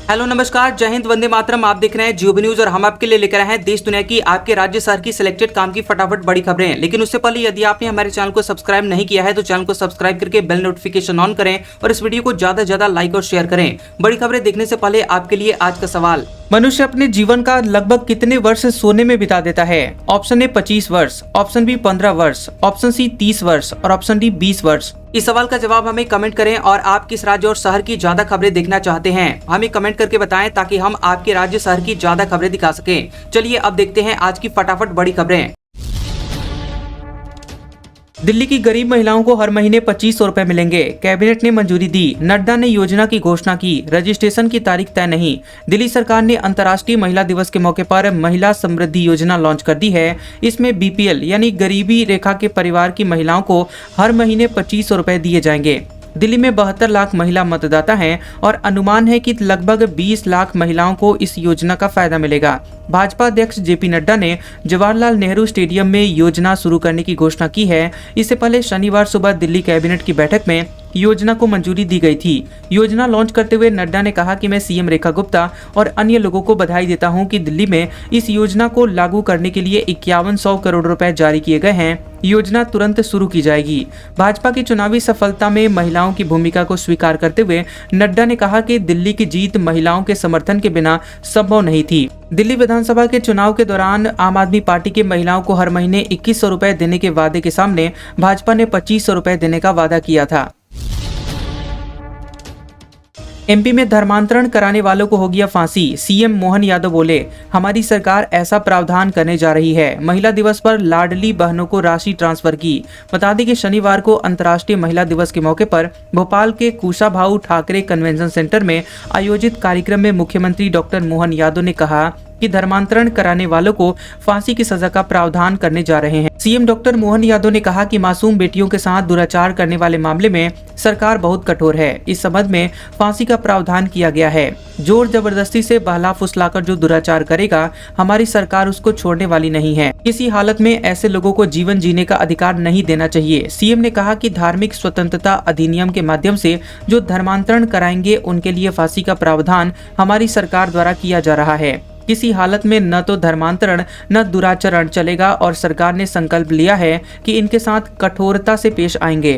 Hello नमस्कार, जय हिंद, वंदे मातरम। आप देख रहे हैं जियो न्यूज और हम आपके लिए लेकर आए हैं देश दुनिया की, आपके राज्य शहर की सिलेक्टेड काम की फटाफट बड़ी खबरें। लेकिन उससे पहले यदि आपने हमारे चैनल को सब्सक्राइब नहीं किया है तो चैनल को सब्सक्राइब करके बेल नोटिफिकेशन ऑन करें और इस वीडियो को ज्यादा से ज्यादा लाइक और शेयर करें। बड़ी खबरें देखने से पहले आपके लिए आज का सवाल, मनुष्य अपने जीवन का लगभग कितने वर्ष सोने में बिता देता है? ऑप्शन ए 25 वर्ष, ऑप्शन बी 15 वर्ष, ऑप्शन सी 30 वर्ष और ऑप्शन डी 20 वर्ष। इस सवाल का जवाब हमें कमेंट करें और आप किस राज्य और शहर की ज्यादा खबरें देखना चाहते हैं हमें कमेंट करके बताएं ताकि हम आपके राज्य शहर की ज्यादा खबरें दिखा सकें। चलिए अब देखते हैं आज की फटाफट बड़ी खबरें। दिल्ली की गरीब महिलाओं को हर महीने 2500 रुपए मिलेंगे, कैबिनेट ने मंजूरी दी। नड्डा ने योजना की घोषणा की, रजिस्ट्रेशन की तारीख तय नहीं। दिल्ली सरकार ने अंतर्राष्ट्रीय महिला दिवस के मौके पर महिला समृद्धि योजना लॉन्च कर दी है। इसमें बीपीएल यानी गरीबी रेखा के परिवार की महिलाओं को हर महीने 2500 रुपए दिए जाएंगे। दिल्ली में 72 लाख महिला मतदाता हैं और अनुमान है कि लगभग 20 लाख महिलाओं को इस योजना का फायदा मिलेगा। भाजपा अध्यक्ष जेपी नड्डा ने जवाहरलाल नेहरू स्टेडियम में योजना शुरू करने की घोषणा की है। इससे पहले शनिवार सुबह दिल्ली कैबिनेट की बैठक में योजना को मंजूरी दी गई थी। योजना लॉन्च करते हुए नड्डा ने कहा कि मैं सीएम रेखा गुप्ता और अन्य लोगों को बधाई देता हूं कि दिल्ली में इस योजना को लागू करने के लिए 5100 करोड़ रुपए जारी किए गए हैं। योजना तुरंत शुरू की जाएगी। भाजपा की चुनावी सफलता में महिलाओं की भूमिका को स्वीकार करते हुए नड्डा ने कहा कि दिल्ली की जीत महिलाओं के समर्थन के बिना संभव नहीं थी। दिल्ली विधानसभा के चुनाव के दौरान आम आदमी पार्टी की महिलाओं को हर महीने 2100 रुपए देने के वादे के सामने भाजपा ने 2500 रुपए देने का वादा किया था। एमपी में धर्मांतरण कराने वालों को हो गया फांसी, सीएम मोहन यादव बोले, हमारी सरकार ऐसा प्रावधान करने जा रही है। महिला दिवस पर लाडली बहनों को राशि ट्रांसफर की। बता दें कि शनिवार को अंतर्राष्ट्रीय महिला दिवस के मौके पर भोपाल के कुशाभाऊ ठाकरे कन्वेंशन सेंटर में आयोजित कार्यक्रम में मुख्यमंत्री डॉक्टर मोहन यादव ने कहा कि धर्मांतरण कराने वालों को फांसी की सजा का प्रावधान करने जा रहे हैं। सीएम डॉक्टर मोहन यादव ने कहा कि मासूम बेटियों के साथ दुराचार करने वाले मामले में सरकार बहुत कठोर है। इस संबंध में फांसी का प्रावधान किया गया है। जोर जबरदस्ती से बहला फुसलाकर जो दुराचार करेगा, हमारी सरकार उसको छोड़ने वाली नहीं है। किसी हालत में ऐसे लोगों को जीवन जीने का अधिकार नहीं देना चाहिए। सीएम ने कहा कि धार्मिक स्वतंत्रता अधिनियम के माध्यम से जो धर्मांतरण कराएंगे उनके लिए फांसी का प्रावधान हमारी सरकार द्वारा किया जा रहा है। किसी हालत में न तो धर्मांतरण न दुराचरण चलेगा और सरकार ने संकल्प लिया है कि इनके साथ कठोरता से पेश आएंगे।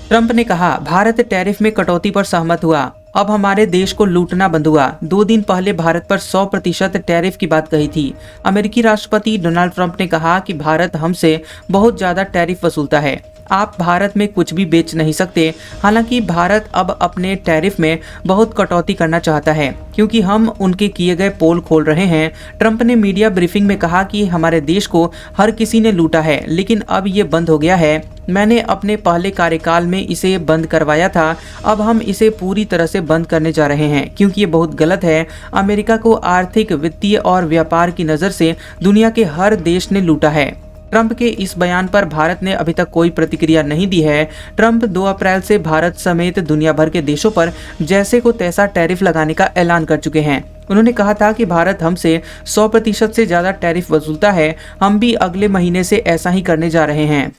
ट्रंप ने कहा, भारत टैरिफ में कटौती पर सहमत हुआ, अब हमारे देश को लूटना बंद हुआ। 2 दिन पहले भारत पर 100% टैरिफ की बात कही थी। अमेरिकी राष्ट्रपति डोनाल्ड ट्रंप ने कहा कि भारत हमसे बहुत ज्यादा टैरिफ वसूलता है, आप भारत में कुछ भी बेच नहीं सकते। हालांकि भारत अब अपने टैरिफ में बहुत कटौती करना चाहता है क्योंकि हम उनके किए गए पोल खोल रहे हैं। ट्रंप ने मीडिया ब्रीफिंग में कहा कि हमारे देश को हर किसी ने लूटा है, लेकिन अब ये बंद हो गया है। मैंने अपने पहले कार्यकाल में इसे बंद करवाया था, अब हम इसे पूरी तरह से बंद करने जा रहे हैं क्योंकि ये बहुत गलत है। अमेरिका को आर्थिक, वित्तीय और व्यापार की नज़र से दुनिया के हर देश ने लूटा है। ट्रंप के इस बयान पर भारत ने अभी तक कोई प्रतिक्रिया नहीं दी है। ट्रंप 2 अप्रैल से भारत समेत दुनिया भर के देशों पर जैसे को तैसा टैरिफ लगाने का ऐलान कर चुके हैं। उन्होंने कहा था कि भारत हमसे 100% से ज्यादा टैरिफ वसूलता है, हम भी अगले महीने से ऐसा ही करने जा रहे हैं।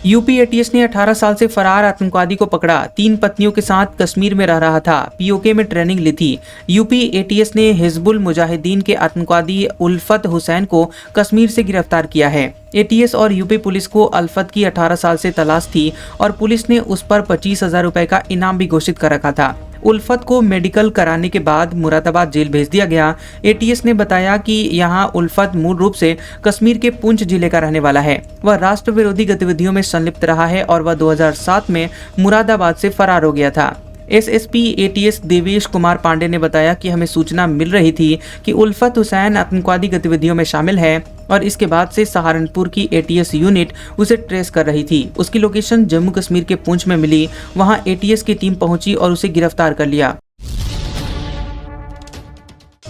यूपी एटीएस ने 18 साल से फरार आतंकवादी को पकड़ा। 3 पत्नियों के साथ कश्मीर में रह रहा था, पीओके में ट्रेनिंग ली थी। यूपी एटीएस ने हिजबुल मुजाहिदीन के आतंकवादी उल्फत हुसैन को कश्मीर से गिरफ्तार किया है। एटीएस और यूपी पुलिस को अल्फत की 18 साल से तलाश थी और पुलिस ने उस पर 25,000 रुपए का इनाम भी घोषित कर रखा था। उल्फत को मेडिकल कराने के बाद मुरादाबाद जेल भेज दिया गया। एटीएस ने बताया कि यहां उल्फत मूल रूप से कश्मीर के पुंछ जिले का रहने वाला है। वह राष्ट्र विरोधी गतिविधियों में संलिप्त रहा है और वह 2007 में मुरादाबाद से फरार हो गया था। एसएसपी एटीएस देवेश कुमार पांडे ने बताया कि हमें सूचना मिल रही थी कि उल्फत हुसैन आतंकवादी गतिविधियों में शामिल है और इसके बाद से सहारनपुर की एटीएस यूनिट उसे ट्रेस कर रही थी। उसकी लोकेशन जम्मू कश्मीर के पुंछ में मिली, वहां एटीएस की टीम पहुंची और उसे गिरफ्तार कर लिया।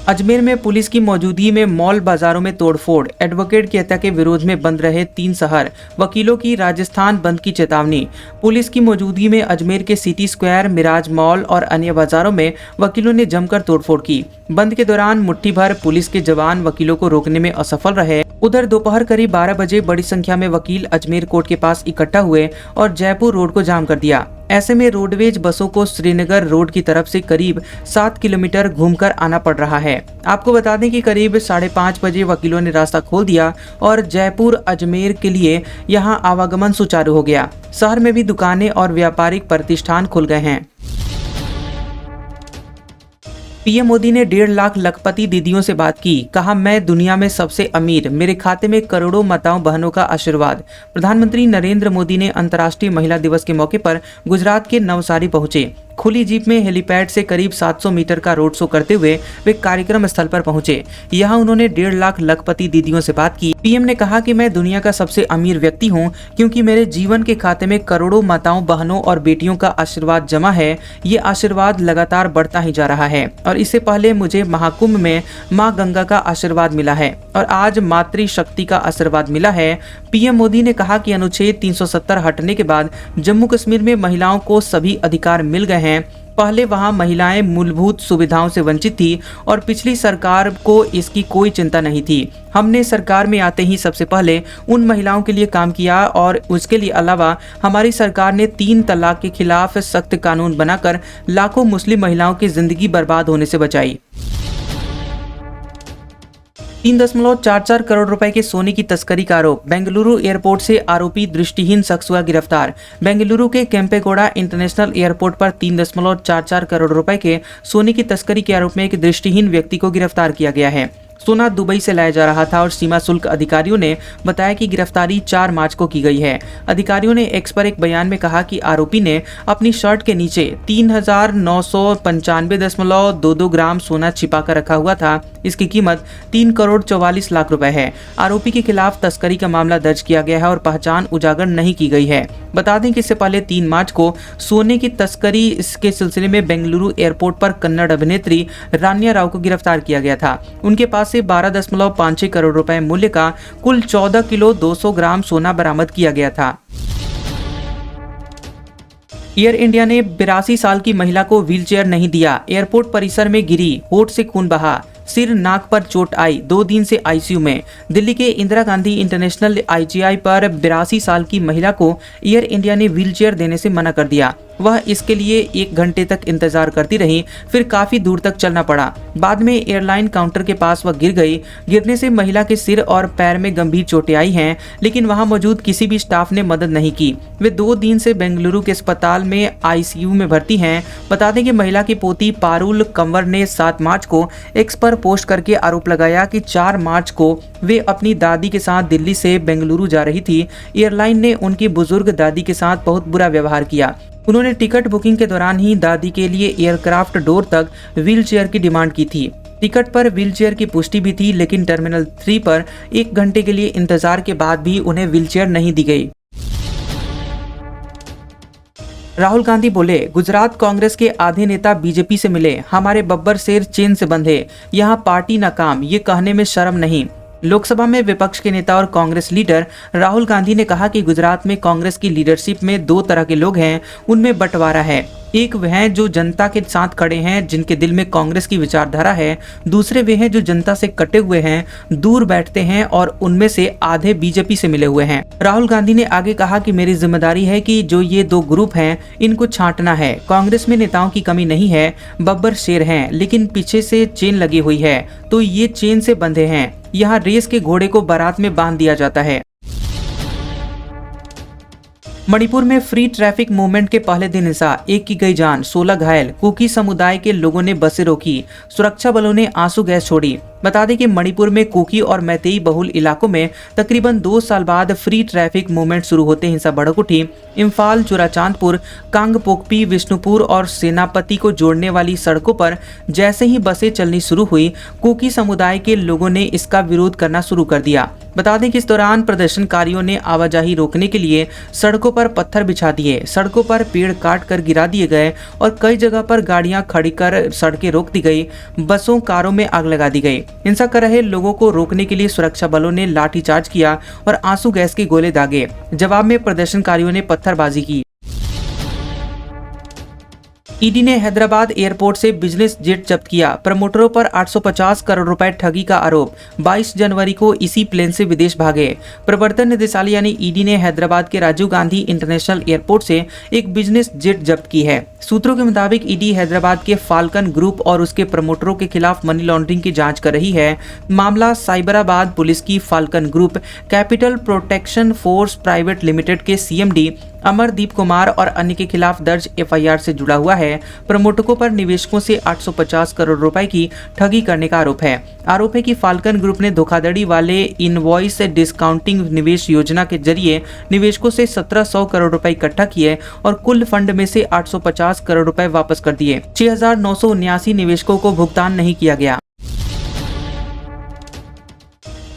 अजमेर में पुलिस की मौजूदगी में मॉल बाजारों में तोड़फोड़, एडवोकेट की हत्या के विरोध में बंद रहे 3 शहर, वकीलों की राजस्थान बंद की चेतावनी। पुलिस की मौजूदगी में अजमेर के सिटी स्क्वायर, मिराज मॉल और अन्य बाजारों में वकीलों ने जमकर तोड़फोड़ की। बंद के दौरान मुट्ठी भर पुलिस के जवान वकीलों को रोकने में असफल रहे। उधर दोपहर करीब 12 बजे बड़ी संख्या में वकील अजमेर कोर्ट के पास इकट्ठा हुए और जयपुर रोड को जाम कर दिया। ऐसे में रोडवेज बसों को श्रीनगर रोड की तरफ से करीब 7 किलोमीटर घूमकर आना पड़ रहा है। आपको बता दें कि करीब 5:30 बजे वकीलों ने रास्ता खोल दिया और जयपुर अजमेर के लिए यहां आवागमन सुचारू हो गया। शहर में भी दुकानें और व्यापारिक प्रतिष्ठान खुल गए हैं। पीएम मोदी ने 1.5 लाख लखपति दीदियों से बात की, कहा मैं दुनिया में सबसे अमीर, मेरे खाते में करोड़ों माताओं बहनों का आशीर्वाद। प्रधानमंत्री नरेंद्र मोदी ने अंतर्राष्ट्रीय महिला दिवस के मौके पर गुजरात के नवसारी पहुंचे। खुली जीप में हेलीपैड से करीब 700 मीटर का रोड शो करते हुए वे कार्यक्रम स्थल पर पहुंचे। यहां उन्होंने 1.5 लाख लखपति दीदियों से बात की। पीएम ने कहा कि मैं दुनिया का सबसे अमीर व्यक्ति हूं क्योंकि मेरे जीवन के खाते में करोड़ों माताओं बहनों और बेटियों का आशीर्वाद जमा है। ये आशीर्वाद लगातार बढ़ता ही जा रहा है और इससे पहले मुझे महाकुंभ में माँ गंगा का आशीर्वाद मिला है और आज मातृशक्ति का आशीर्वाद मिला है। पीएम मोदी ने कहा कि अनुच्छेद 370 हटने के बाद जम्मू कश्मीर में महिलाओं को सभी अधिकार मिल गए हैं। पहले वहां महिलाएं मूलभूत सुविधाओं से वंचित थी और पिछली सरकार को इसकी कोई चिंता नहीं थी। हमने सरकार में आते ही सबसे पहले उन महिलाओं के लिए काम किया और उसके लिए अलावा हमारी सरकार ने 3 तलाक के खिलाफ सख्त कानून बनाकर लाखों मुस्लिम महिलाओं की जिंदगी बर्बाद होने से बचाई। 3.44 करोड़ रुपए के सोने की तस्करी का आरोप। बेंगलुरु एयरपोर्ट से आरोपी दृष्टिहीन शख्स हुआ गिरफ्तार। बेंगलुरु के केम्पेगौड़ा इंटरनेशनल एयरपोर्ट पर 3.44 करोड़ रुपए के सोने की तस्करी के आरोप में एक दृष्टिहीन व्यक्ति को गिरफ्तार किया गया है। सोना दुबई से लाया जा रहा था और सीमा शुल्क अधिकारियों ने बताया कि गिरफ्तारी 4 मार्च को की गई है। अधिकारियों ने एक्स पर एक बयान में कहा कि आरोपी ने अपनी शर्ट के नीचे 3,995.22 ग्राम सोना छिपा कर रखा हुआ था। इसकी कीमत 3 करोड़ 44 लाख रुपए है। आरोपी के खिलाफ तस्करी का मामला दर्ज किया गया है और पहचान उजागर नहीं की गई है। बता दें कि इससे पहले 3 मार्च को सोने की तस्करी के सिलसिले में बेंगलुरु एयरपोर्ट पर कन्नड़ अभिनेत्री रान्या राव को गिरफ्तार किया गया था। उनके पास से 12.56 करोड़ रुपए मूल्य का कुल 14 किलो 200 ग्राम सोना बरामद किया गया था। एयर इंडिया ने 82 साल की महिला को व्हीलचेयर नहीं दिया। एयरपोर्ट परिसर में गिरी, होठ से खून बहा, सिर नाक पर चोट आई, 2 दिन से आईसीयू में। दिल्ली के इंदिरा गांधी इंटरनेशनल आईजीआई पर 82 साल की महिला को एयर इंडिया ने व्हीलचेयर देने से मना कर दिया। वह इसके लिए 1 घंटे तक इंतजार करती रही, फिर काफी दूर तक चलना पड़ा। बाद में एयरलाइन काउंटर के पास वह गिर गई। गिरने से महिला के सिर और पैर में गंभीर चोटें आई हैं, लेकिन वहां मौजूद किसी भी स्टाफ ने मदद नहीं की। वे 2 दिन से बेंगलुरु के अस्पताल में आईसीयू में भर्ती हैं। बता दें कि महिला की पोती पारुल कंवर ने 7 मार्च को एक्स पर पोस्ट करके आरोप लगाया कि 4 मार्च को वे अपनी दादी के साथ दिल्ली से बेंगलुरु जा रही थी। एयरलाइन ने उनकी बुजुर्ग दादी के साथ बहुत बुरा व्यवहार किया। उन्होंने टिकट बुकिंग के दौरान ही दादी के लिए एयरक्राफ्ट डोर तक व्हीलचेयर की डिमांड की थी। टिकट पर व्हीलचेयर की पुष्टि भी थी, लेकिन टर्मिनल 3 पर 1 घंटे के लिए इंतजार के बाद भी उन्हें व्हीलचेयर नहीं दी गई। राहुल गांधी बोले, गुजरात कांग्रेस के आधे नेता बीजेपी से मिले, हमारे बब्बर शेर चेन से बंधे, यहाँ पार्टी नाकाम, ये कहने में शर्म नहीं। लोकसभा में विपक्ष के नेता और कांग्रेस लीडर राहुल गांधी ने कहा कि गुजरात में कांग्रेस की लीडरशिप में 2 तरह के लोग हैं, उनमें बंटवारा है। एक वे हैं जो जनता के साथ खड़े हैं, जिनके दिल में कांग्रेस की विचारधारा है। दूसरे वे हैं जो जनता से कटे हुए हैं, दूर बैठते हैं और उनमें से आधे बीजेपी से मिले हुए हैं। राहुल गांधी ने आगे कहा कि मेरी जिम्मेदारी है कि जो ये 2 ग्रुप हैं, इनको छांटना है। कांग्रेस में नेताओं की कमी नहीं है, बब्बर शेर हैं, लेकिन पीछे से चेन लगी हुई है, तो ये चेन से बंधे हैं। यहाँ रेस के घोड़े को बारात में बांध दिया जाता है। मणिपुर में फ्री ट्रैफिक मूवमेंट के पहले दिन हिंसा, 1 की गई जान, 16 घायल। कुकी समुदाय के लोगों ने बसें रोकी, सुरक्षा बलों ने आंसू गैस छोड़ी। बता दें कि मणिपुर में कुकी और मैतेई बहुल इलाकों में तकरीबन 2 साल बाद फ्री ट्रैफिक मूवमेंट शुरू होते हिंसा भड़क उठी। इम्फाल, चुराचांदपुर, कांगपोकपी, विष्णुपुर और सेनापति को जोड़ने वाली सड़कों पर जैसे ही बसें चलनी शुरू हुई, कुकी समुदाय के लोगों ने इसका विरोध करना शुरू कर दिया। बता दें कि इस दौरान प्रदर्शनकारियों ने आवाजाही रोकने के लिए सड़कों पर पत्थर बिछा दिए, सड़कों पर पेड़ काट कर गिरा दिए गए और कई जगह पर गाड़ियां खड़ी कर सड़कें रोक दी गई, बसों कारों में आग लगा दी गई। हिंसा कर रहे लोगों को रोकने के लिए सुरक्षा बलों ने लाठीचार्ज किया और आंसू गैस के गोले दागे। जवाब में प्रदर्शनकारियों ने पत्थरबाजी की। ईडी ने हैदराबाद एयरपोर्ट से बिजनेस जेट जब्त किया। प्रमोटरों पर 850 करोड़ रुपए ठगी का आरोप। 22 जनवरी को इसी प्लेन से विदेश भागे। प्रवर्तन निदेशालय यानी ईडी ने हैदराबाद के राजीव गांधी इंटरनेशनल एयरपोर्ट से एक बिजनेस जेट जब्त की है। सूत्रों के मुताबिक ईडी हैदराबाद के फाल्कन ग्रुप और उसके प्रमोटरों के खिलाफ मनी लॉन्ड्रिंग की जांच कर रही है। मामला साइबराबाद पुलिस की falcon group capital protection force private limited के सीएमडी अमरदीप कुमार और अन्य के खिलाफ दर्ज एफआईआर से जुड़ा हुआ है। प्रमोटरों पर निवेशकों से 850 करोड़ रुपए की ठगी करने का आरोप है। आरोप है कि फाल्कन ग्रुप ने धोखाधड़ी वाले इनवॉइस डिस्काउंटिंग निवेश योजना के जरिए निवेशकों से 1700 करोड़ रुपए इकट्ठा किए और कुल फंड में से 850 करोड़ रुपए वापस कर दिए। 6979 निवेशकों को भुगतान नहीं किया गया।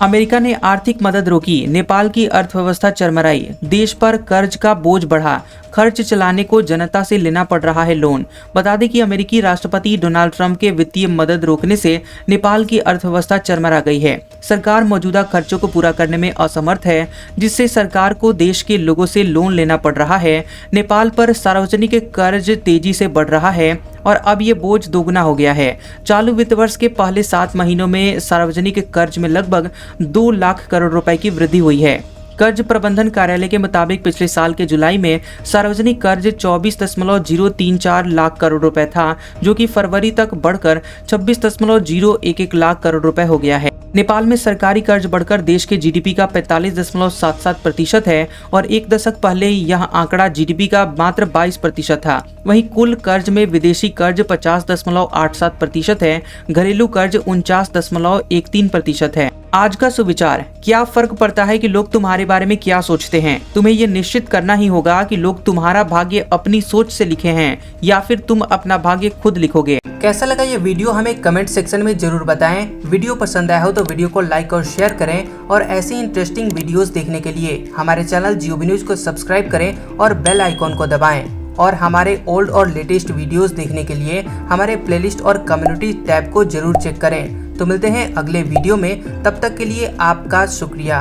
अमेरिका ने आर्थिक मदद रोकी। नेपाल की अर्थव्यवस्था चरमराई। देश पर कर्ज का बोझ बढ़ा। खर्च चलाने को जनता से लेना पड़ रहा है लोन। बता दें कि अमेरिकी राष्ट्रपति डोनाल्ड ट्रंप के वित्तीय मदद रोकने से नेपाल की अर्थव्यवस्था चरमरा गई है। सरकार मौजूदा खर्चों को पूरा करने में असमर्थ है, जिससे सरकार को देश के लोगों से लोन लेना पड़ रहा है। नेपाल पर सार्वजनिक कर्ज तेजी से बढ़ रहा है और अब ये बोझ दोगुना हो गया है। चालू वित्त वर्ष के पहले 7 महीनों में सार्वजनिक कर्ज में लगभग 2 लाख करोड़ रुपए की वृद्धि हुई है। कर्ज प्रबंधन कार्यालय के मुताबिक पिछले साल के जुलाई में सार्वजनिक कर्ज 24.034 लाख करोड़ रुपए था, जो कि फरवरी तक बढ़कर 26.011 लाख करोड़ रुपए हो गया है। नेपाल में सरकारी कर्ज बढ़कर देश के जीडीपी का 45.77% है और एक दशक पहले यह आंकड़ा जीडीपी का मात्र 22% था। वहीं कुल कर्ज में विदेशी कर्ज 50.87% है, घरेलू कर्ज 49.13% है। आज का सुविचार: क्या फर्क पड़ता है कि लोग तुम्हारे बारे में क्या सोचते हैं? तुम्हें ये निश्चित करना ही होगा कि लोग तुम्हारा भाग्य अपनी सोच से लिखे हैं या फिर तुम अपना भाग्य खुद लिखोगे। कैसा लगा ये वीडियो हमें कमेंट सेक्शन में जरूर बताएं। वीडियो पसंद आया हो तो वीडियो को लाइक और शेयर करें और ऐसी इंटरेस्टिंग वीडियोस देखने के लिए हमारे चैनल जियोबी न्यूज को सब्सक्राइब करें और बेल आइकॉन को दबाएं। और हमारे ओल्ड और लेटेस्ट वीडियोस देखने के लिए हमारे प्लेलिस्ट और कम्युनिटी टैब को जरूर चेक करें। तो मिलते हैं अगले वीडियो में, तब तक के लिए आपका शुक्रिया।